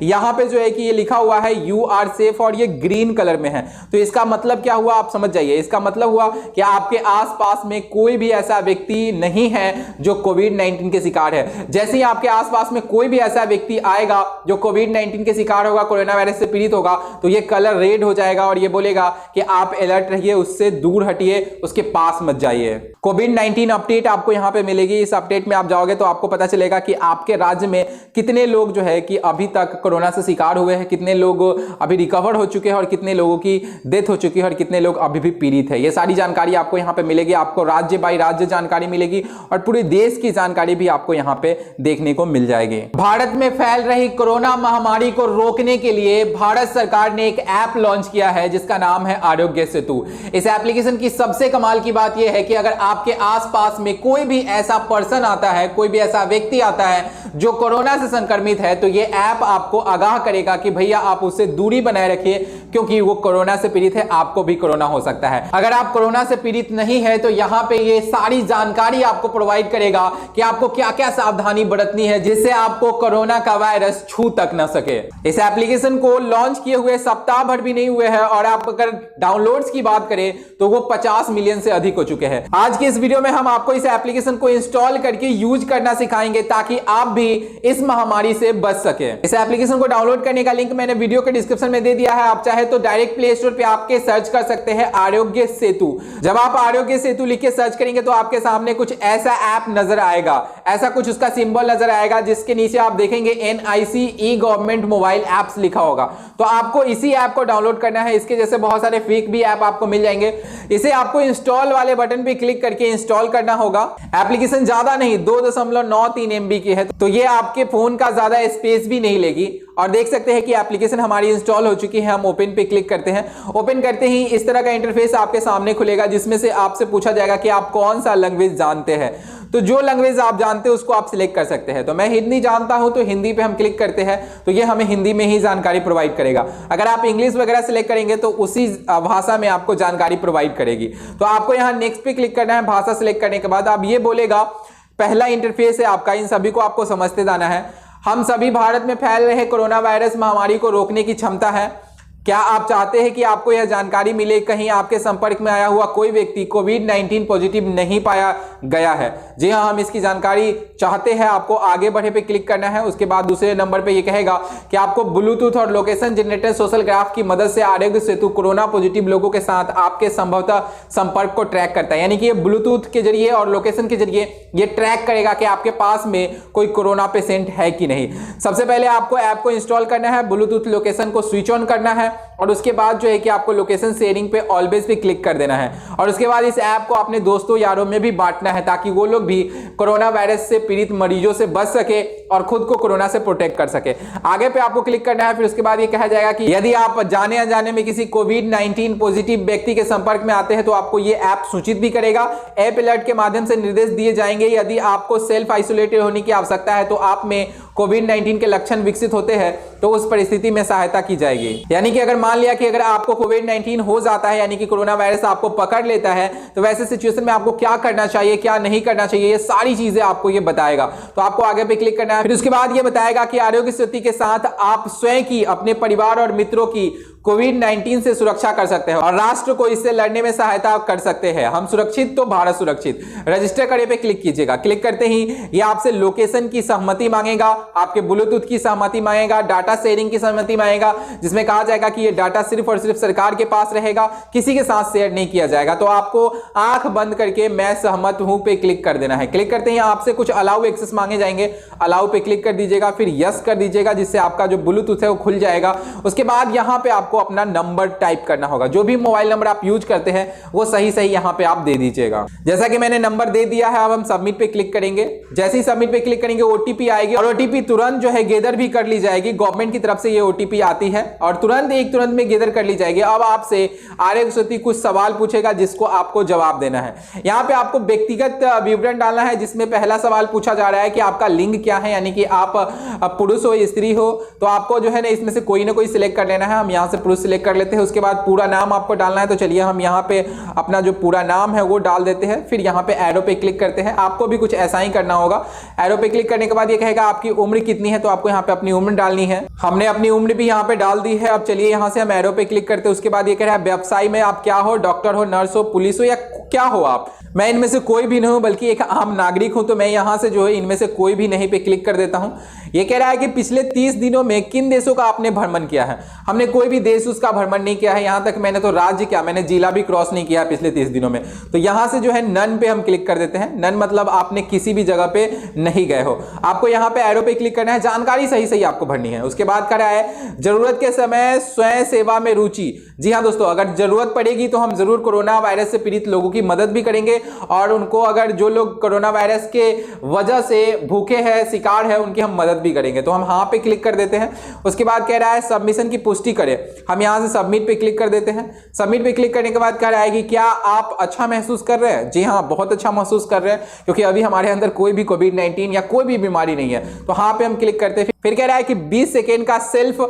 यहाँ पे जो है कि ये लिखा हुआ है यू आर सेफ और ये ग्रीन कलर में है। तो इसका मतलब क्या हुआ आप समझ जाइए। इसका मतलब हुआ कि आपके आसपास में कोई भी ऐसा व्यक्ति नहीं है जो कोविड-19 के शिकार है। जैसे ही आपके आसपास में कोई भी ऐसा व्यक्ति आएगा जो कोविड-19 के शिकार होगा, कोरोना वायरस से पीड़ित होगा, तो ये कलर रेड हो जाएगा और ये बोलेगा कि आप अलर्ट रहिए, उससे दूर हटिए, उसके पास मत जाइए। कोविड-19 अपडेट आपको यहाँ पे मिलेगी। इस अपडेट में आप जाओगे तो आपको पता चलेगा कि आपके राज्य में कितने लोग जो है कि अभी तक कोरोना से शिकार हुए हैं, कितने लोग अभी रिकवर हो चुके हैं और कितने लोगों की डेथ हो चुकी है और कितने लोग अभी भी पीड़ित है। ये सारी जानकारी आपको यहाँ पे मिलेगी। आपको राज्य बाय राज्य जानकारी मिलेगी और पूरे देश की जानकारी भी आपको यहाँ पे देखने को मिल जाएगी। भारत में फैल रही कोरोना महामारी को रोकने के लिए भारत सरकार ने एक ऐप लॉन्च किया है जिसका नाम है आरोग्य सेतु। इस एप्लीकेशन की सबसे कमाल की बात यह है कि अगर आपके आसपास में कोई भी ऐसा पर्सन आता है, कोई भी ऐसा व्यक्ति आता है जो कोरोना से संक्रमित है, तो ये ऐप आपको आगाह करेगा कि भैया आप उससे दूरी बनाए रखिए क्योंकि वो कोरोना से पीड़ित है, आपको भी कोरोना हो सकता है। अगर आप कोरोना से पीड़ित नहीं है तो यहाँ पे ये सारी जानकारी आपको प्रोवाइड करेगा कि आपको क्या क्या सावधानी बरतनी है जिससे आपको कोरोना का वायरस छू तक न सके। इस एप्लीकेशन को लॉन्च किए हुए सप्ताह भर भी नहीं हुए हैं और आप अगर डाउनलोड्स की बात करें तो वो 50 मिलियन से अधिक हो चुके हैं। आज की इस वीडियो में हम आपको इस एप्लीकेशन को इंस्टॉल करके यूज करना सिखाएंगे ताकि आप भी इस महामारी से बच सके। इस एप्लीकेशन को डाउनलोड करने का लिंक मैंने वीडियो के डिस्क्रिप्शन में दे दिया है। आप चाहे तो डायरेक्ट प्ले स्टोर पे आपके सर्च कर सकते हैं आरोग्य सेतु। जब आप आरोग्य सेतु लिख के सर्च करेंगे तो आपके सामने कुछ ऐसा ऐप नजर आएगा, ऐसा कुछ उसका सिंबल नजर आएगा जिसके नीचे आप देखेंगे NIC ई गवर्नमेंट मोबाइल एप्स लिखा होगा। तो आपको इसी ऐप को डाउनलोड करना है। इसके जैसे बहुत सारे फेक भी ऐप आपको मिल जाएंगे। इसे आपको इंस्टॉल वाले बटन पे क्लिक करके इंस्टॉल करना होगा। एप्लीकेशन ज्यादा नहीं 2.93 MB की है, तो ये आपके फोन का ज्यादा स्पेस भी नहीं लेगी। और देख सकते हैं कि एप्लीकेशन हमारी इंस्टॉल हो चुकी है। हम ओपन पे क्लिक करते हैं। ओपन करते ही इस तरह का इंटरफेस आपके सामने खुलेगा जिसमें से आपसे पूछा जाएगा कि आप कौन सा लैंग्वेज जानते हैं। तो जो लैंग्वेज आप जानते हैं उसको आप सिलेक्ट कर सकते हैं। तो मैं हिंदी जानता हूं तो हिंदी पे हम क्लिक करते हैं तो ये हमें हिंदी में ही जानकारी प्रोवाइड करेगा। अगर आप इंग्लिश वगैरह सिलेक्ट करेंगे तो उसी भाषा में आपको जानकारी प्रोवाइड करेगी। तो आपको यहाँ नेक्स्ट पे क्लिक करना है। भाषा सिलेक्ट करने के बाद अब ये बोलेगा, पहला इंटरफेस है आपका, इन सभी को आपको समझते जाना है। हम सभी भारत में फैल रहे कोरोना वायरस महामारी को रोकने की क्षमता है। क्या आप चाहते हैं कि आपको यह जानकारी मिले कहीं आपके संपर्क में आया हुआ कोई व्यक्ति कोविड-19 पॉजिटिव नहीं पाया गया है? जी हाँ, हम इसकी जानकारी चाहते हैं। आपको आगे बढ़े पे क्लिक करना है। उसके बाद दूसरे नंबर पे ये कहेगा कि आपको ब्लूटूथ और लोकेशन जनरेटर सोशल ग्राफ की मदद से आरोग्य सेतु कोरोना पॉजिटिव लोगों के साथ आपके संभवतः संपर्क को ट्रैक करता है। यानी कि ये ब्लूटूथ के जरिए और लोकेशन के जरिए ये ट्रैक करेगा कि आपके पास में कोई कोरोना पेशेंट है कि नहीं। सबसे पहले आपको ऐप को इंस्टॉल करना है, ब्लूटूथ लोकेशन को स्विच ऑन करना है और उसके बाद जो है कि आपको लोकेशन शेयरिंग पे ऑलवेज पे क्लिक कर देना है। और उसके बाद इस ऐप को अपने दोस्तों यारों में भी बांटना है ताकि वो लोग भी कोरोना वायरस से पीड़ित मरीजों से बच सके और खुद को कोरोना से प्रोटेक्ट कर सके। आगे पे आपको क्लिक करना है। फिर उसके बाद ये कहा जाएगा कि यदि आप जाने अनजाने में किसी कोविड-19 पॉजिटिव व्यक्ति के संपर्क में आते हैं तो आपको ये ऐप सूचित भी करेगा। ऐप अलर्ट के माध्यम से निर्देश दिए जाएंगे। यदि आपको सेल्फ आइसोलेटेड होने की आवश्यकता है तो आप में कोविड-19 के लक्षण विकसित होते हैं तो उस परिस्थिति में सहायता की जाएगी। यानी कि अगर मान लिया कि अगर आपको कोविड-19 हो जाता है, यानी कि कोरोना वायरस आपको पकड़ लेता है, तो वैसे सिचुएशन में आपको क्या करना चाहिए, क्या नहीं करना चाहिए, ये सारी चीजें आपको ये बताएगा। तो आपको आगे पे क्लिक करना है। फिर उसके बाद ये बताएगा कि आरोग्य सेतु के साथ आप स्वयं की, अपने परिवार और मित्रों की कोविड-19 से सुरक्षा कर सकते हैं और राष्ट्र को इससे लड़ने में सहायता कर सकते हैं। हम सुरक्षित तो भारत सुरक्षित। रजिस्टर करे पे क्लिक कीजिएगा। क्लिक करते ही ये आपसे लोकेशन की सहमति मांगेगा, आपके ब्लूटूथ की सहमति मांगेगा, डाटा शेयरिंग की सहमति मांगेगा, जिसमें कहा जाएगा कि ये डाटा सिर्फ और सिर्फ सरकार के पास रहेगा, किसी के साथ शेयर नहीं किया जाएगा। तो आपको आंख बंद करके मैं सहमत हूं पे क्लिक कर देना है। क्लिक करते ही आपसे कुछ अलाउ एक्सेस मांगे जाएंगे, अलाउ पे क्लिक कर दीजिएगा, फिर यस कर दीजिएगा, जिससे आपका जो ब्लूटूथ है वो खुल जाएगा। उसके बाद यहाँ पे आपको अपना नंबर टाइप करना होगा। जो भी मोबाइल नंबर आप यूज करते हैं वो सही सही यहाँ पे आप दे दीजिएगा। जैसा कि मैंने नंबर दे दिया है, अब हम सबमिट पे क्लिक करेंगे। जैसे ही सबमिट पे क्लिक करेंगे ओटीपी आएगी और ओटीपी तुरंत जो है गैदर भी कर ली जाएगी। गवर्नमेंट की तरफ से ये ओटीपी आती है और तुरंत में गैदर कर ली जाएगी। अब आपसे आरोग्य सेतु कुछ सवाल पूछेगा जिसको आपको जवाब देना है। यहाँ पे आपको व्यक्तिगत विवरण डालना है, जिसमें पहला सवाल पूछा जा रहा है कि आपका लिंग क्या है, यानी कि आप पुरुष हो स्त्री हो। तो आपको जो है ना इसमें से कोई ना कोई सिलेक्ट कर लेना है। हम यहाँ से पुरुष सिलेक्ट कर लेते हैं। उसके बाद पूरा नाम आपको डालना है, तो चलिए हम यहाँ पे अपना जो पूरा नाम है वो डाल देते हैं। फिर यहाँ पे एरो पे क्लिक करते हैं। आपको भी कुछ ऐसा ही करना होगा। एरो पे क्लिक करने के बाद ये कहेगा आपकी उम्र कितनी है, तो आपको यहाँ पे अपनी उम्र डालनी है। हमने अपनी उम्र भी यहाँ पे डाल दी है। अब चलिए यहाँ से हम एरो पे क्लिक करते हैं। उसके बाद ये कह रहा है व्यवसाय में आप क्या हो, डॉक्टर हो, नर्स हो, पुलिस हो या क्या हो आप। मैं इनमें से कोई भी नहीं हूं, बल्कि एक आम नागरिक हूं। तो मैं यहां से जो है इनमें से कोई भी नहीं पे क्लिक कर देता हूं। ये कह रहा है कि पिछले 30 दिनों में किन देशों का आपने भ्रमण किया है। हमने कोई भी देश उसका भ्रमण नहीं किया है। यहां तक मैंने तो राज्य क्या, मैंने जिला भी क्रॉस नहीं किया पिछले 30 दिनों में। तो यहां से जो है नन पे हम क्लिक कर देते हैं। नन मतलब आपने किसी भी जगह पे नहीं गए हो। आपको यहां पे एरो पे क्लिक करना है। जानकारी सही सही आपको भरनी है। उसके बाद कह रहा है जरूरत के समय स्वयं सेवा में रुचि। जी हाँ दोस्तों, अगर जरूरत पड़ेगी तो हम जरूर कोरोना वायरस से पीड़ित लोगों की मदद भी करेंगे, और उनको अगर जो लोग कोरोना वायरस के वजह से भूखे हैं, शिकार है, उनकी हम मदद भी करेंगे। तो हम हाँ पे क्लिक कर देते हैं। उसके बाद कह रहा है सबमिशन की पुष्टि करें। हम यहां से सबमिट पे क्लिक कर देते हैं। सबमिट पे क्लिक करने के बाद कह रहा है कि क्या आप अच्छा महसूस कर रहे हैं। जी हाँ, बहुत अच्छा महसूस कर रहे हैं, क्योंकि अभी हमारे अंदर कोई भी कोविड-19 या कोई भी बीमारी नहीं है। तो हाँ पे हम क्लिक करते हैं। फिर कह रहा है कि 20 सेकेंड का सेल्फ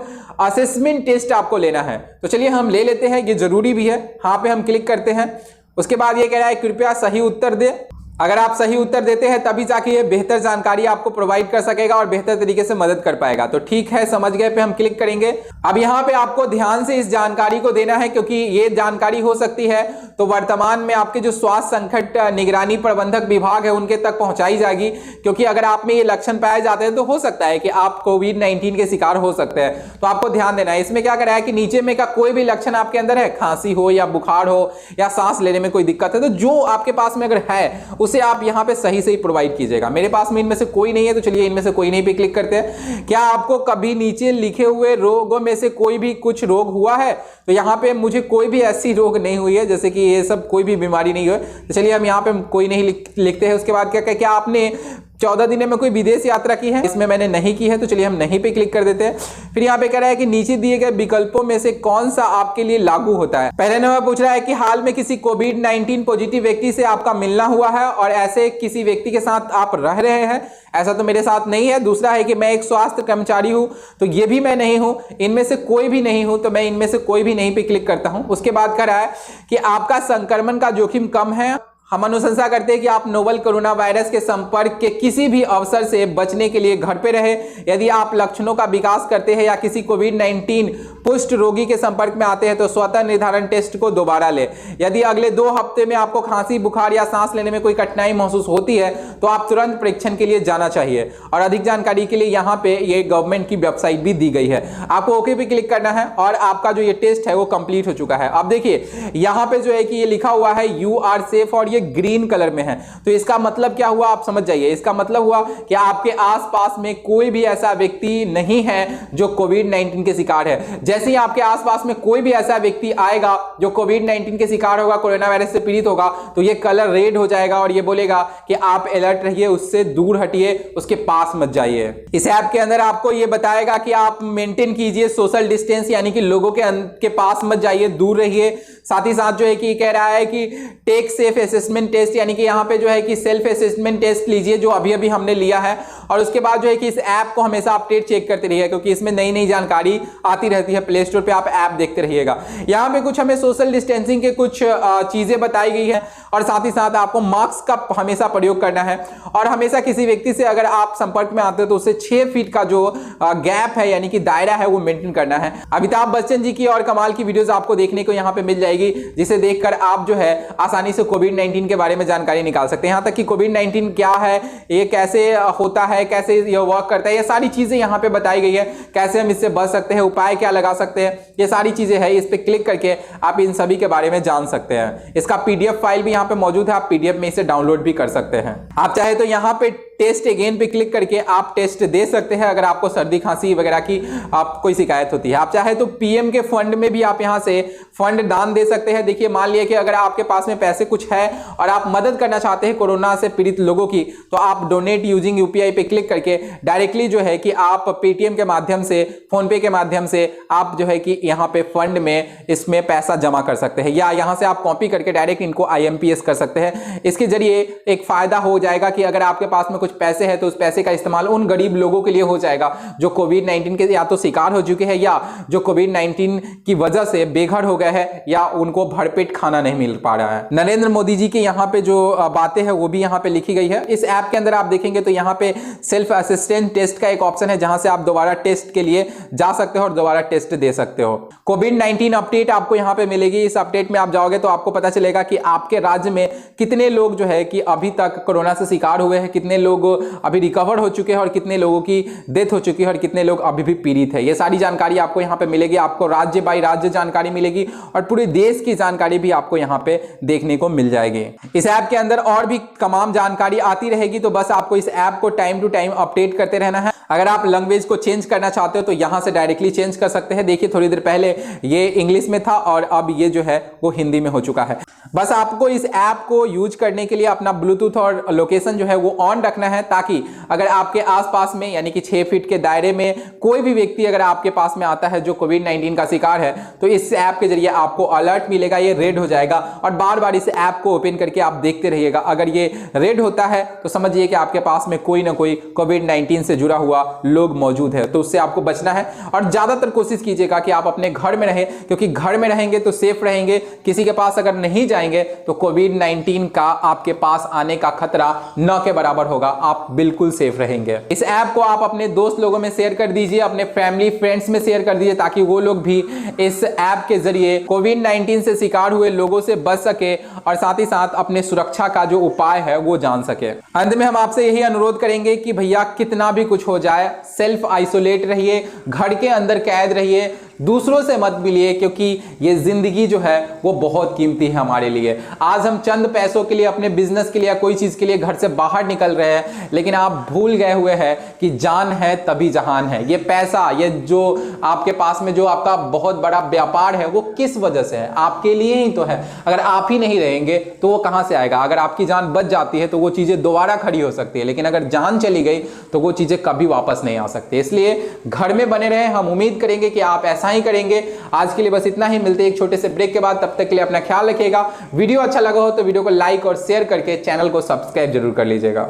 असेसमेंट टेस्ट आपको लेना है। तो चलिए हम ले लेते हैं, ये जरूरी भी है। हाँ पे हम क्लिक करते हैं। उसके बाद ये कह रहा है कृपया सही उत्तर दे। अगर आप सही उत्तर देते हैं तभी जाके ये बेहतर जानकारी आपको प्रोवाइड कर सकेगा और बेहतर तरीके से मदद कर पाएगा। तो ठीक है, समझ गए पे हम क्लिक करेंगे। अब यहाँ पे आपको ध्यान से इस जानकारी को देना है, क्योंकि ये जानकारी हो सकती है तो वर्तमान में आपके जो स्वास्थ्य संकट निगरानी प्रबंधक विभाग है उनके तक पहुंचाई जाएगी। क्योंकि अगर आप में ये लक्षण पाए जाते हैं तो हो सकता है कि आप कोविड-19 के शिकार हो सकते हैं। तो आपको ध्यान देना है। इसमें क्या करा है कि नीचे में का कोई भी लक्षण आपके अंदर है, खांसी हो या बुखार हो या सांस लेने में कोई दिक्कत है, तो जो आपके पास में अगर है उसे आप यहां पे सही सही प्रोवाइड कीजिएगा। मेरे पास में इनमें से कोई नहीं है, तो चलिए इनमें से कोई नहीं पे क्लिक करते हैं। क्या आपको कभी नीचे लिखे हुए रोगों में से कोई भी कुछ रोग हुआ है। तो यहां पे मुझे कोई भी ऐसी रोग नहीं हुई है, जैसे कि ये सब कोई भी बीमारी नहीं हुई। तो चलिए हम यहां पे कोई नहीं लिखते हैं। उसके बाद क्या आपने 14 दिनों में कोई विदेश यात्रा की है। इसमें मैंने नहीं की है, तो चलिए हम नहीं पे क्लिक कर देते हैं। फिर यहाँ पे कह रहा है कि नीचे दिए गए विकल्पों में से कौन सा आपके लिए लागू होता है। पहले नंबर पूछ रहा है कि हाल में किसी कोविड-19 पॉजिटिव व्यक्ति से आपका मिलना हुआ है और ऐसे किसी व्यक्ति के साथ आप रह रहे हैं। ऐसा तो मेरे साथ नहीं है। दूसरा है कि मैं एक स्वास्थ्य कर्मचारी हूं, तो ये भी मैं नहीं हूं। इनमें से कोई भी नहीं हूं, तो मैं इनमें से कोई भी नहीं पे क्लिक करता हूं। उसके बाद कह रहा है कि आपका संक्रमण का जोखिम कम है। हम अनुशंसा करते हैं कि आप नोवल कोरोना वायरस के संपर्क के किसी भी अवसर से बचने के लिए घर पे रहे। यदि आप लक्षणों का विकास करते हैं या किसी कोविड-19 पुष्ट रोगी के संपर्क में आते हैं तो स्वतः निर्धारण टेस्ट को दोबारा ले। यदि अगले 2 हफ्ते में आपको खांसी, बुखार या सांस लेने में कोई कठिनाई महसूस होती है तो आप तुरंत परीक्षण के लिए जाना चाहिए। और अधिक जानकारी के लिए यहाँ पे ये गवर्नमेंट की वेबसाइट भी दी गई है। आपको ओके पे क्लिक करना है और आपका जो ये टेस्ट है वो कंप्लीट हो चुका है। अब देखिए यहाँ पे जो है कि ये लिखा हुआ है यू आर सेफ, और ये ग्रीन कलर में है। तो इसका मतलब क्या हुआ आप समझ जाइए। इसका मतलब हुआ कि आपके आसपास में कोई भी ऐसा व्यक्ति नहीं है जो कोविड-19 के शिकार है। जैसे ही आपके आसपास में कोई भी ऐसा व्यक्ति आएगा जो कोविड-19 के शिकार होगा, कोरोना वायरस से पीड़ित होगा, तो ये कलर रेड हो जाएगा और ये बोलेगा कि आप अलर्ट रहिए, उससे दूर हटिए, उसके पास मत जाइए। इस ऐप के अंदर आपको ये बताएगा कि आप मेंटेन कीजिए सोशल डिस्टेंस, यानी कि लोगों के पास मत जाइए, दूर रहिए। साथ ही साथ जो है कि कह रहा है कि टेक सेफ असेसमेंट टेस्ट, यानी कि यहाँ पे जो है कि सेल्फ असेसमेंट टेस्ट लीजिए, जो अभी अभी हमने लिया है। और उसके बाद जो है कि इस ऐप को हमेशा अपडेट चेक करते रहिए, क्योंकि इसमें नई नई जानकारी आती रहती है। प्ले स्टोर पे आप ऐप देखते रहिएगा। यहाँ पे कुछ हमें सोशल डिस्टेंसिंग के कुछ चीजें बताई गई है, और साथ ही साथ आपको मास्क का हमेशा प्रयोग करना है। और हमेशा किसी व्यक्ति से अगर आप संपर्क में आते हो तो उससे 6 फीट का जो गैप है, यानी कि दायरा है, वो मेंटेन करना है। अमिताभ बच्चन जी की और कमाल की वीडियोस आपको देखने को यहाँ पे मिल जाएगी, जिसे देखकर आप जो है आसानी से कोविड-19 के बारे में जानकारी निकाल सकते हैं। यहाँ तक कि कोविड-19 क्या है, ये कैसे होता है, कैसे ये वर्क करता है, ये सारी चीजें यहाँ पे बताई गई है। कैसे हम इससे बच सकते हैं, उपाय क्या लगा सकते हैं, ये सारी चीजें है। इस पे क्लिक करके आप इन सभी के बारे में जान सकते हैं। इसका पीडीएफ फाइल भी यहाँ पे मौजूद है, आप पीडीएफ में इसे डाउनलोड भी कर सकते हैं। आप चाहे तो यहाँ पे टेस्ट अगेन पे क्लिक करके आप टेस्ट दे सकते हैं, अगर आपको सर्दी खांसी वगैरह की आप कोई शिकायत होती है। आप चाहे तो पीएम के फंड में भी आप यहां से फंड दान दे सकते हैं। देखिए, मान लिया कि अगर आपके पास में पैसे कुछ है और आप मदद करना चाहते हैं कोरोना से पीड़ित लोगों की, तो आप डोनेट यूजिंग यूपीआई पे क्लिक करके डायरेक्टली जो है कि आप पेटीएम के माध्यम से, फोन पे के माध्यम से आप जो है कि यहाँ पे फंड में इसमें पैसा जमा कर सकते हैं, या यहाँ से आप कॉपी करके डायरेक्ट इनको IMPS कर सकते हैं। इसके जरिए एक फायदा हो जाएगा कि अगर आपके पास में कुछ पैसे हैं तो उस पैसे का इस्तेमाल उन गरीब लोगों के लिए हो जाएगा जो कोविड-19 के या तो शिकार हो चुके हैं या जो कोविड-19 की वजह से बेघर हो गए हैं या उनको भरपेट खाना नहीं मिल पा रहा है। नरेंद्र मोदी जी के यहाँ पे जो बातें हैं वो भी यहाँ पे लिखी गई है। इस ऐप के अंदर आप देखेंगे तो यहाँ पे सेल्फ असिस्टेंट टेस्ट का एक ऑप्शन है जहां से आप दोबारा टेस्ट के लिए जा सकते हो और दोबारा टेस्ट दे सकते हो। कोविड-19 अपडेट आपको यहाँ पे मिलेगी। इस अपडेट में आप जाओगे तो आपको पता चलेगा कि आपके राज्य में कितने लोग जो है कि अभी तक कोरोना से शिकार हुए हैं, कितने लोग अभी रिकवर हो चुके हैं और कितने लोगों की डेथ हो चुकी है और कितने लोग अभी भी पीड़ित है। ये सारी जानकारी आपको यहाँ पे मिलेगी। आपको राज्य बाई राज्य जानकारी मिलेगी और पूरे देश की जानकारी भी आपको यहाँ पे देखने को मिल जाएगी। इस ऐप के अंदर और भी तमाम जानकारी आती रहेगी, तो बस आपको इस ऐप को टाइम टू टाइम अपडेट करते रहना है। अगर आप लैंग्वेज को चेंज करना चाहते हो तो यहां से डायरेक्टली चेंज कर सकते हैं। देखिए थोड़ी देर पहले ये इंग्लिश में था और अब ये जो है वो हिंदी में हो चुका है। बस आपको इस ऐप को यूज करने के लिए अपना ब्लूटूथ और लोकेशन जो है वो ऑन रखना है, ताकि अगर आपके आसपास में यानी कि 6 फीट के दायरे में कोई भी व्यक्ति अगर आपके पास में आता है जो कोविड-19 का शिकार है तो इस ऐप के जरिए आपको अलर्ट मिलेगा, ये रेड हो जाएगा और बार बार इस ऐप को ओपन करके आप देखते रहिएगा। अगर ये रेड होता है तो समझिए कि आपके पास में कोई ना कोई कोविड-19 से जुड़ा हुआ लोग मौजूद है, तो उससे आपको बचना है। और ज्यादातर कोशिश कीजिएगा कि आप अपने घर में रहें, क्योंकि घर में रहेंगे तो सेफ रहेंगे। किसी के पास अगर नहीं जाएंगे तो कोविड-19 का आपके पास आने का खतरा न के बराबर होगा, आप बिल्कुल सेफ रहेंगे। इस ऐप को आप अपने दोस्त लोगों में शेयर कर दीजिए, अपने फैमिली फ्रेंड्स में शेयर कर दीजिए, ताकि वो लोग भी इस ऐप के जरिए कोविड-19 से शिकार हुए लोगों से बच सके और साथ ही साथ अपने सुरक्षा का जो उपाय है वो जान सके। अंत में हम आपसे यही अनुरोध करेंगे कि भैया कितना भी कुछ हो जाए, सेल्फ आइसोलेट रहिए, घर के अंदर कैद रहिए, दूसरों से मत मिलिए, क्योंकि ये जिंदगी जो है वो बहुत कीमती है हमारे लिए। आज हम चंद पैसों के लिए, अपने बिजनेस के लिए या कोई चीज के लिए घर से बाहर निकल रहे हैं, लेकिन आप भूल गए हुए हैं कि जान है तभी जहान है। ये पैसा, ये जो आपके पास में जो आपका बहुत बड़ा व्यापार है वो किस वजह से है? आपके लिए ही तो है। अगर आप ही नहीं रहेंगे तो वो कहां से आएगा? अगर आपकी जान बच जाती है तो वो चीजें दोबारा खड़ी हो सकती है, लेकिन अगर जान चली गई तो वो चीजें कभी वापस नहीं आ सकती। इसलिए घर में बने रहें। हम उम्मीद करेंगे कि आप ऐसा ही करेंगे। आज के लिए बस इतना ही, मिलते हैं एक छोटे से ब्रेक के बाद। तब तक के लिए अपना ख्याल रखिएगा। वीडियो अच्छा लगा हो तो वीडियो को लाइक और शेयर करके चैनल को सब्सक्राइब जरूर कर लीजिएगा।